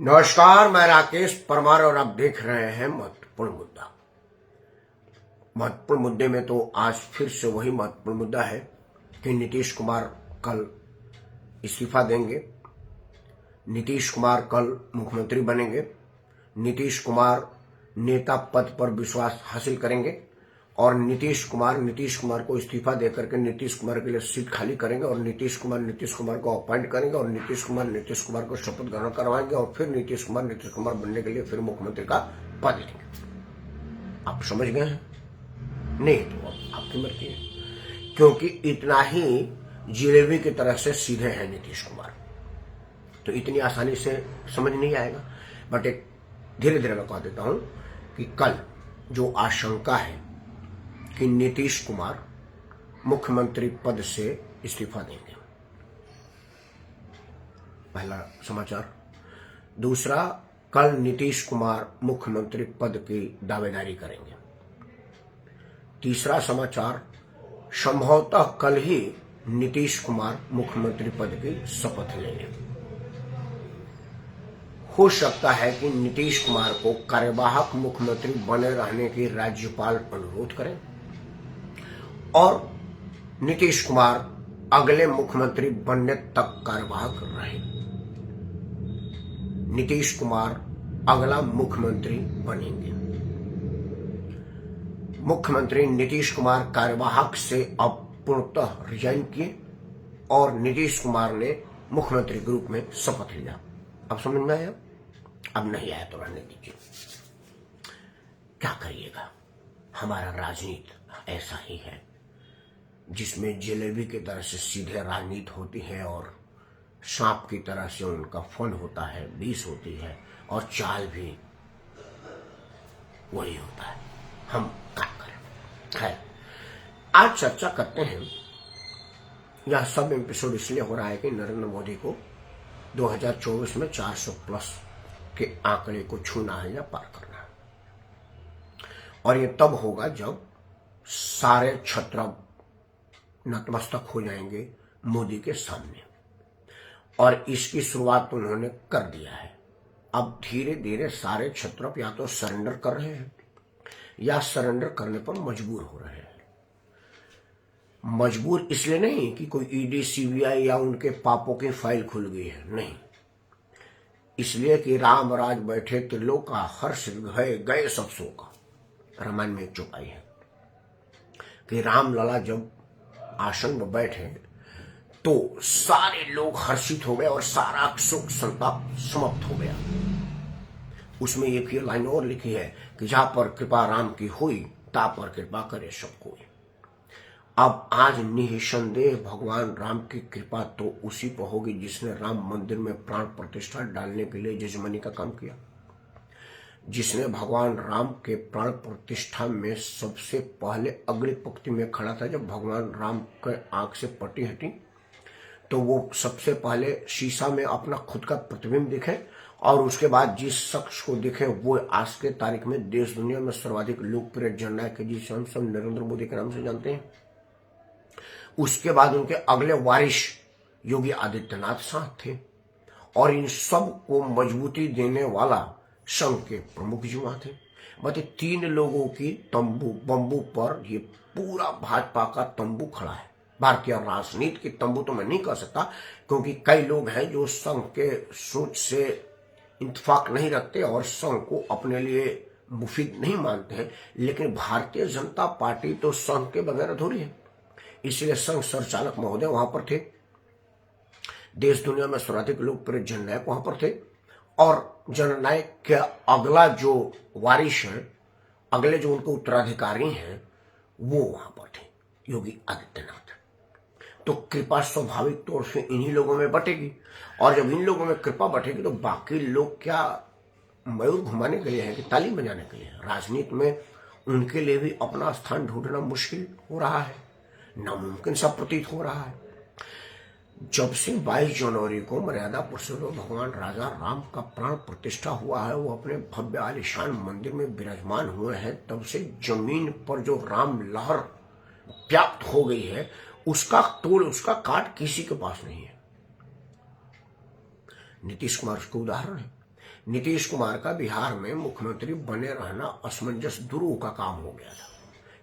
नमस्कार, मैं राकेश परमार और आप देख रहे हैं महत्वपूर्ण मुद्दा। महत्वपूर्ण मुद्दे में तो आज फिर से वही महत्वपूर्ण मुद्दा है कि नीतीश कुमार कल इस्तीफा देंगे, नीतीश कुमार कल मुख्यमंत्री बनेंगे, नीतीश कुमार नेता पद पर विश्वास हासिल करेंगे और नीतीश कुमार को इस्तीफा देकर के नीतीश कुमार के लिए सीट खाली करेंगे और नीतीश कुमार को अपॉइंट करेंगे और नीतीश कुमार को शपथ ग्रहण करवाएंगे और फिर नीतीश कुमार बनने के लिए फिर मुख्यमंत्री का पद लेंगे। आप समझ गए हैं? नहीं तो अब आपकी मर्जी है, क्योंकि इतना ही जिलेबी की तरह से सीधे हैं नीतीश कुमार, तो इतनी आसानी से समझ नहीं आएगा। बट एक धीरे धीरे मैं कह देता हूं कि कल जो आशंका है कि नीतीश कुमार मुख्यमंत्री पद से इस्तीफा देंगे, पहला समाचार। दूसरा, कल नीतीश कुमार मुख्यमंत्री पद की दावेदारी करेंगे। तीसरा समाचार, संभवतः कल ही नीतीश कुमार मुख्यमंत्री पद की शपथ लेंगे। हो सकता है कि नीतीश कुमार को कार्यवाहक मुख्यमंत्री बने रहने की राज्यपाल अनुरोध करें और नीतीश कुमार अगले मुख्यमंत्री बनने तक कार्यवाहक रहे। नीतीश कुमार अगला मुख्यमंत्री बनेंगे। मुख्यमंत्री नीतीश कुमार कार्यवाहक से अब पूर्णतः रिजाइन किए और नीतीश कुमार ने मुख्यमंत्री के रूप में शपथ लिया। अब समझ में आया? अब नहीं आया तो रहने दीजिए, क्या करिएगा। हमारा राजनीति ऐसा ही है जिसमें जलेबी की तरह से सीधे राजनीति होती है और सांप की तरह से उनका फन होता है, विष होती है और चाल भी वही होता है। हम क्या करें? खैर, आज चर्चा करते हैं। यह सब एपिसोड इसलिए हो रहा है कि नरेंद्र मोदी को 2024 में 400 प्लस के आंकड़े को छूना है या पार करना है, और ये तब होगा जब सारे छत्र नतमस्तक हो जाएंगे मोदी के सामने, और इसकी शुरुआत उन्होंने कर दिया है। अब धीरे धीरे सारे छत्र या तो सरेंडर कर रहे हैं या सरेंडर करने पर मजबूर हो रहे हैं। मजबूर इसलिए नहीं कि कोई ईडी सीबीआई या उनके पापों की फाइल खुल गई है, नहीं, इसलिए कि राम राज बैठे त्रिलोक का, हर्ष गए सब शोक। रामायण में एक चौपाई है कि राम लला जब आसन में बैठे तो सारे लोग हर्षित हो गए और सारा शोक संताप समाप्त हो गया। उसमें एक ये लाइन और लिखी है कि जहां पर कृपा राम की हुई ता पर कृपा करे सब कोई। अब आज निसंदेह भगवान राम की कृपा तो उसी पर होगी जिसने राम मंदिर में प्राण प्रतिष्ठा डालने के लिए जजमनी का काम किया, जिसने भगवान राम के प्राण प्रतिष्ठा में सबसे पहले अगली पंक्ति में खड़ा था। जब भगवान राम के आंख से पट्टी हटी तो वो सबसे पहले शीशा में अपना खुद का प्रतिबिंब दिखे और उसके बाद जिस शख्स को दिखे वो आज के तारीख में देश दुनिया में सर्वाधिक लोकप्रिय जननायक है, जिसे हम सब नरेंद्र मोदी के नाम से जानते हैं। उसके बाद उनके अगले वारिश योगी आदित्यनाथ साथ थे और इन सब को मजबूती देने वाला संघ के प्रमुख युवा थे। मतलब 3 लोगों की बंबू पर ये पूरा भाजपा का तंबू खड़ा है। भारतीय राजनीति की तंबू तो मैं नहीं कह सकता, क्योंकि कई लोग हैं जो संघ के सोच से इत्तेफाक नहीं रखते और संघ को अपने लिए मुफीद नहीं मानते हैं, लेकिन भारतीय जनता पार्टी तो संघ के बगैर अधूरी है। इसलिए संघ संचालक महोदय वहां पर थे, देश दुनिया में सर्वाधिक लोकप्रिय जननायक वहां पर थे और जननायक के अगला जो वारिश है, अगले जो उनके उत्तराधिकारी हैं, वो वहां पर थे, योगी आदित्यनाथ। तो कृपा स्वाभाविक तौर से इन्हीं लोगों में बटेगी और जब इन लोगों में कृपा बटेगी तो बाकी लोग क्या मयूर घुमाने के लिए है कि ताली बजाने के लिए? राजनीति में उनके लिए भी अपना स्थान ढूंढना मुश्किल हो रहा है, नामुमकिन सा प्रतीत हो रहा है। जब से 22 जनवरी को मर्यादा पुरुषोत्तम भगवान राजा राम का प्राण प्रतिष्ठा हुआ है, वो अपने भव्य आलिशान मंदिर में विराजमान हुए हैं, तब से जमीन पर जो राम लहर व्याप्त हो गई है, उसका तोड़ उसका काट किसी के पास नहीं है। नीतीश कुमार उसका उदाहरण है। नीतीश कुमार का बिहार में मुख्यमंत्री बने रहना असमंजस दुरूह का काम हो गया था,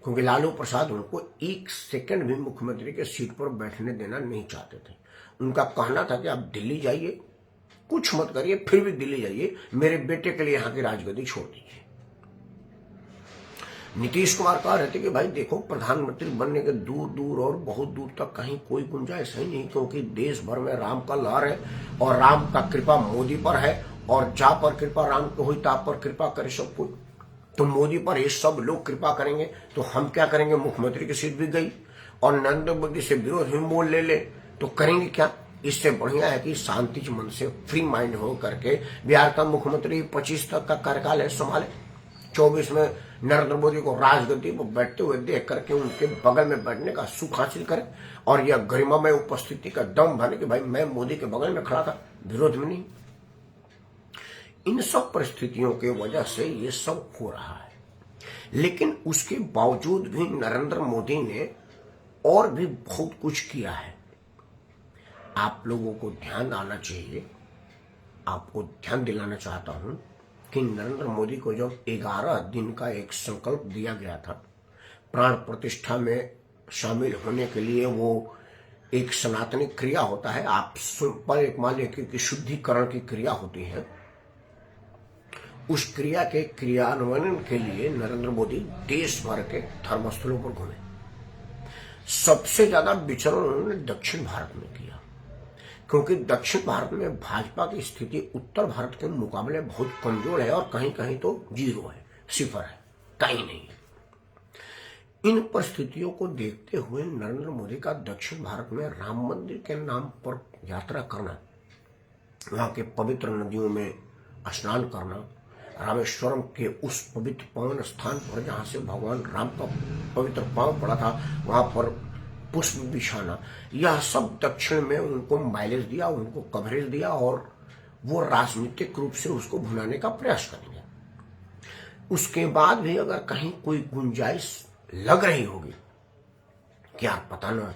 क्योंकि लालू प्रसाद उनको एक सेकंड भी मुख्यमंत्री के सीट पर बैठने देना नहीं चाहते थे। उनका कहना था कि आप दिल्ली जाइए, कुछ मत करिए, फिर भी दिल्ली जाइए, मेरे बेटे के लिए यहाँ की राजगद्दी छोड़ दीजिए। नीतीश कुमार कह रहे थे कि भाई देखो, प्रधानमंत्री बनने के दूर दूर और बहुत दूर तक कहीं कोई गुंजाइश है नहीं, क्योंकि देश भर में राम का लहर है और राम का कृपा मोदी पर है, और जा पर कृपा राम को हुई ता पर कृपा करे सब कोई। तो मोदी पर ये सब लोग कृपा करेंगे तो हम क्या करेंगे? मुख्यमंत्री की सीट भी गई और नरेंद्र मोदी से विरोध भी मोल ले तो करेंगे क्या? इससे बढ़िया है कि शांति मन से फ्री माइंड हो करके बिहार का मुख्यमंत्री 25 तक का कार्यकाल है संभाले, 24 में नरेंद्र मोदी को राजगद्दी पर बैठते हुए देख करके उनके बगल में बैठने का सुख हासिल करे और यह गरिमामय उपस्थिति का दम भरे कि भाई मैं मोदी के बगल में खड़ा था, विरोध में नहीं। इन सब परिस्थितियों की वजह से ये सब हो रहा है, लेकिन उसके बावजूद भी नरेंद्र मोदी ने और भी बहुत कुछ किया है। आप लोगों को ध्यान आना चाहिए, आपको ध्यान दिलाना चाहता हूं कि नरेंद्र मोदी को जब 11 दिन का एक संकल्प दिया गया था प्राण प्रतिष्ठा में शामिल होने के लिए, वो एक सनातनी क्रिया होता है, आप पर एक मान लीजिए कि शुद्धिकरण की क्रिया होती है, उस क्रिया के क्रियान्वयन के लिए नरेंद्र मोदी देश भर के धर्मस्थलों पर घूमे। सबसे ज्यादा विचरण उन्होंने दक्षिण भारत में किया, क्योंकि दक्षिण भारत में भाजपा की स्थिति उत्तर भारत के मुकाबले बहुत कमजोर है और कहीं कहीं तो जीरो है, सिफर है, कहीं नहीं है। इन परिस्थितियों को देखते हुए नरेंद्र मोदी का दक्षिण भारत में राम मंदिर के नाम पर यात्रा करना, वहां के पवित्र नदियों में स्नान करना, रामेश्वरम के उस पवित्र पावन स्थान पर जहां से भगवान राम का पवित्र पांव पड़ा था, वहां पर पुष्प बिछाना, यह सब दक्षिण में उनको माइलेज दिया, उनको कवरेज दिया और वो राजनीतिक रूप से उसको भुनाने का प्रयास करेंगे। उसके बाद भी अगर कहीं कोई गुंजाइश लग रही होगी, क्या पता ना,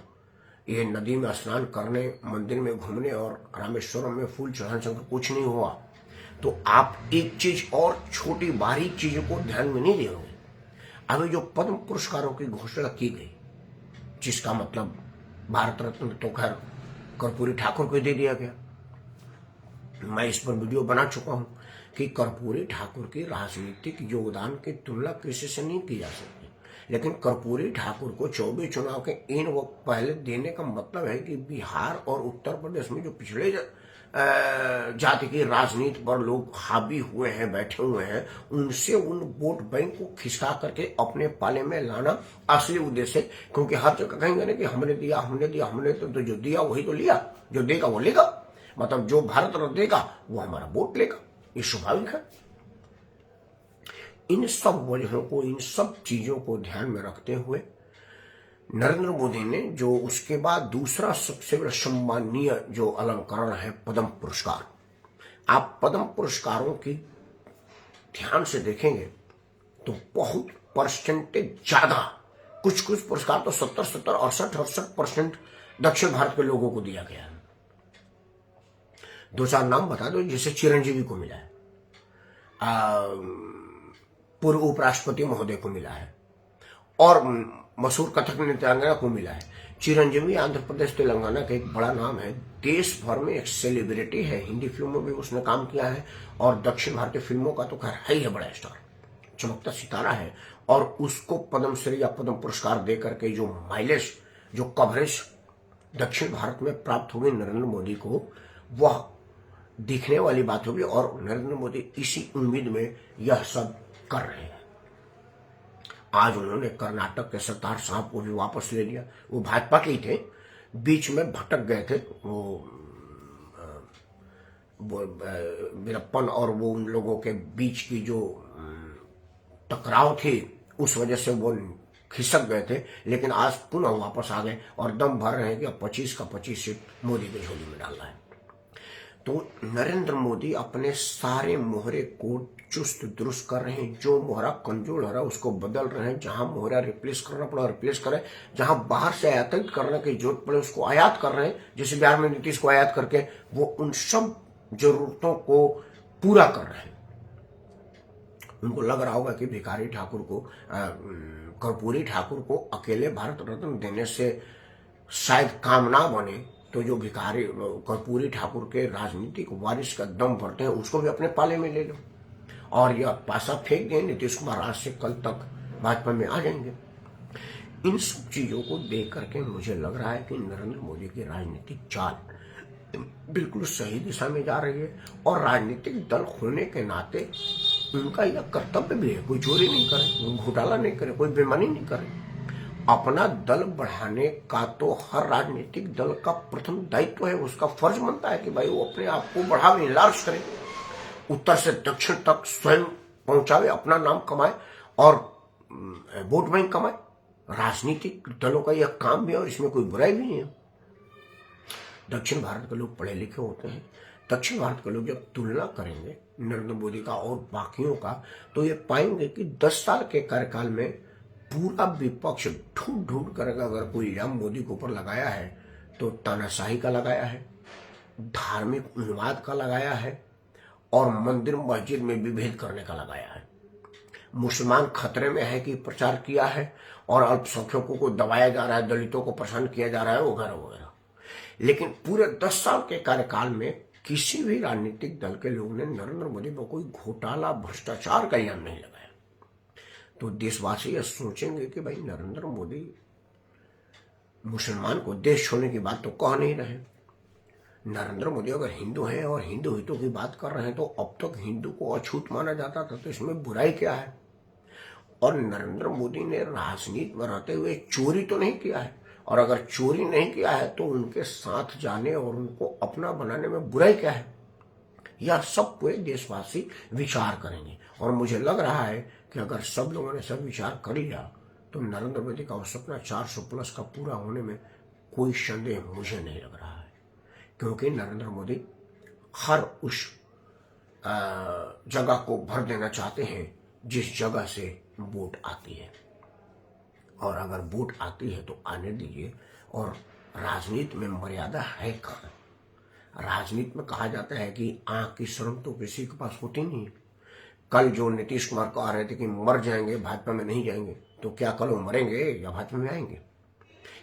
ये नदी में स्नान करने, मंदिर में घूमने और रामेश्वरम में फूल चढ़ाने से कुछ नहीं हुआ, तो आप एक चीज और छोटी बारीक चीजों को ध्यान में नहीं देंगे। अभी जो पद्म पुरस्कारों की घोषणा की गई, जिसका मतलब भारत रत्न तो खैर कर्पूरी ठाकुर को दे दिया गया, मैं इस पर वीडियो बना चुका हूं कि कर्पूरी ठाकुर की राजनीतिक योगदान की तुलना किसी से नहीं की जा सकती, लेकिन कर्पूरी ठाकुर को 24 चुनाव के इन वक्त पहले देने का मतलब है कि बिहार और उत्तर प्रदेश में जो पिछड़े जाति की राजनीति पर लोग हावी हुए हैं, बैठे हुए हैं, उनसे उन वोट बैंक को खिसका करके अपने पाले में लाना असली उद्देश्य है। क्योंकि हर जगह कहेंगे ना कि हमने दिया, हमने तो जो दिया वही तो लिया, जो देगा वो लेगा, मतलब जो भारत रत्न देगा वो हमारा वोट लेगा, ये स्वाभाविक है। इन सब वजहों को, इन सब चीजों को ध्यान में रखते हुए नरेंद्र मोदी ने जो उसके बाद दूसरा सबसे बड़ा सम्मानीय जो अलंकरण है पद्म पुरस्कार, आप पद्म पुरस्कारों की ध्यान से देखेंगे तो बहुत परसेंटेज ज्यादा, कुछ पुरस्कार तो 70, 68% दक्षिण भारत के लोगों को दिया गया है। 2-4 नाम बता दो, जैसे चिरंजीवी को मिला है, पूर्व उपराष्ट्रपति महोदय को मिला है और मशहूर कथक नृत्यांगना को मिला है। चिरंजीवी आंध्र प्रदेश तेलंगाना का एक बड़ा नाम है, देश भर में एक सेलिब्रिटी है, हिंदी फिल्मों में उसने काम किया है और दक्षिण भारतीय फिल्मों का तो खैर है ही बड़ा स्टार, चमकता सितारा है, और उसको पद्मश्री या पद्म पुरस्कार दे करके जो माइलेज, जो कवरेज दक्षिण भारत में प्राप्त हुई नरेंद्र मोदी को, वह दिखने वाली बात होगी और नरेंद्र मोदी इसी उम्मीद में यह सब कर रहे हैं। आज उन्होंने कर्नाटक के सरदार साहब को भी वापस ले लिया, वो भाजपा के ही थे, बीच में भटक गए थे, वो वीरप्पन और वो उन लोगों के बीच की जो टकराव थी उस वजह से वो खिसक गए थे, लेकिन आज पुनः वापस आ गए और दम भर रहे हैं कि अब 25 का 25 सीट मोदी की झोली में डालना है। तो नरेंद्र मोदी अपने सारे मोहरे को चुस्त दुरुस्त कर रहे हैं, जो मोहरा कमजोर हो रहा है उसको बदल रहे हैं, जहां मोहरा रिप्लेस करना पड़ा रिप्लेस करें, जहां बाहर से आयात करने की जरूरत पड़े उसको आयात कर रहे हैं, जैसे बिहार में नीतीश को आयात करके वो उन सब जरूरतों को पूरा कर रहे हैं। उनको लग रहा होगा कि भिखारी ठाकुर को, कर्पूरी ठाकुर को अकेले भारत रत्न देने से शायद काम ना बने, तो जो भिखारी कर्पूरी ठाकुर के राजनीतिक वारिस का दम भरते हैं उसको भी अपने पाले में ले लो और यह पासा फेंक दें। नीतीश कुमार आज से कल तक भाजपा में आ जाएंगे। इन सब चीजों को देख करके मुझे लग रहा है कि नरेंद्र मोदी की राजनीतिक चाल बिल्कुल सही दिशा में जा रही है और राजनीतिक दल होने के नाते उनका यह कर्तव्य भी है, कोई चोरी नहीं करे, घोटाला नहीं करे, कोई बेईमानी नहीं करे। अपना दल बढ़ाने का तो हर राजनीतिक दल का प्रथम दायित्व है, उसका फर्ज बनता है कि भाई वो अपने आप को बढ़ावे, लार्ज करे, उत्तर से दक्षिण तक स्वयं पहुंचावे, अपना नाम कमाए और वोट बैंक कमाए। राजनीतिक दलों का यह काम भी है और इसमें कोई बुराई भी नहीं है। दक्षिण भारत के लोग पढ़े लिखे होते हैं। दक्षिण भारत के लोग जब तुलना करेंगे नरेंद्र मोदी का और बाकियों का, तो ये पाएंगे कि 10 साल के कार्यकाल में पूरा विपक्ष ढूंढ ढूंढ कर अगर कोई इल्जाम मोदी के ऊपर लगाया है तो तानाशाही का लगाया है, धार्मिक उन्माद का लगाया है और मंदिर मस्जिद में विभेद करने का लगाया है। मुसलमान खतरे में है कि प्रचार किया है और अल्पसंख्यकों को दबाया जा रहा है, दलितों को परेशान किया जा रहा है वगैरह वगैरह। लेकिन पूरे 10 साल के कार्यकाल में किसी भी राजनीतिक दल के लोग ने नरेंद्र मोदी पर कोई घोटाला, भ्रष्टाचार का इल्जाम नहीं लगाया। तो देशवासी यह सोचेंगे कि भाई नरेंद्र मोदी मुसलमान को देश छोड़ने की बात तो कह नहीं रहे। नरेंद्र मोदी अगर हिंदू हैं और हिंदू हितों की बात कर रहे हैं तो अब तक हिंदू को अछूत माना जाता था, तो इसमें बुराई क्या है। और नरेंद्र मोदी ने राजनीति में रहते हुए चोरी तो नहीं किया है, और अगर चोरी नहीं किया है तो उनके साथ जाने और उनको अपना बनाने में बुराई क्या है। यह सब पूरे देशवासी विचार करेंगे और मुझे लग रहा है कि अगर सब लोगों ने सब विचार कर लिया तो नरेंद्र मोदी का सपना 400+ का पूरा होने में कोई संदेह मुझे नहीं लग रहा है, क्योंकि नरेंद्र मोदी हर उस जगह को भर देना चाहते हैं जिस जगह से वोट आती है। और अगर वोट आती है तो आने दीजिए। और राजनीति में मर्यादा है कहाँ। राजनीति में कहा जाता है कि आंख की शर्म तो किसी के पास होती नहीं। कल जो नीतीश कुमार कह रहे थे कि मर जाएंगे, भाजपा में नहीं जाएंगे, तो क्या कल वो मरेंगे या भाजपा में आएंगे।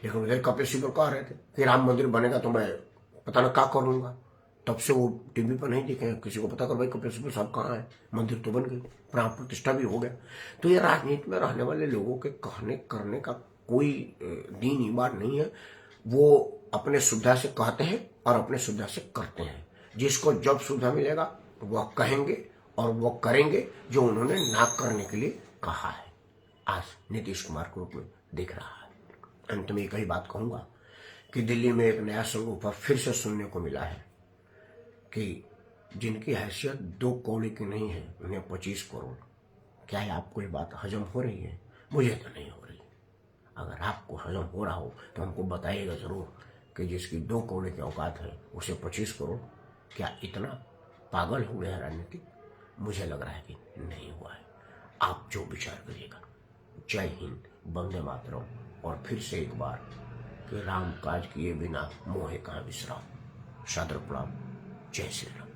लेकिन उधर कपिल सिब्बल कह रहे थे कि राम मंदिर बनेगा तो मैं पता ना क्या करूंगा, तब से वो टीवी पर नहीं दिखे। किसी को पता कर भाई कपिल सिब्बल साहब कहाँ है, मंदिर तो बन गई, प्राण प्रतिष्ठा भी हो गया। तो ये राजनीति में रहने वाले लोगों के कहने करने का कोई दीन ईमान नहीं है। वो अपने सुविधा से कहते हैं और अपने सुविधा से करते हैं। जिसको जब सुविधा मिलेगा वह कहेंगे और वह करेंगे जो उन्होंने ना करने के लिए कहा है। आज नीतीश कुमार के रूप में दिख रहा है। अंत में एक ही बात कहूंगा कि दिल्ली में एक नया संगोपन फिर से सुनने को मिला है कि जिनकी हैसियत 2 कौड़ी की नहीं है उन्हें 25 करोड़। क्या है, आपको ये बात हजम हो रही है? मुझे तो नहीं हो रही। अगर आपको हजम हो रहा हो तो हमको बताइएगा जरूर कि जिसकी 2 कौड़ी की औकात है उसे 25 करोड़। क्या इतना पागल हो गया है राजनीति? मुझे लग रहा है कि नहीं हुआ है। आप जो विचार करिएगा। जय हिंद, वंदे मातरम। और फिर से एक बार कि राम काज किए बिना मोहे कहाँ विश्राम। सादर प्रणाम। जय श्री राम।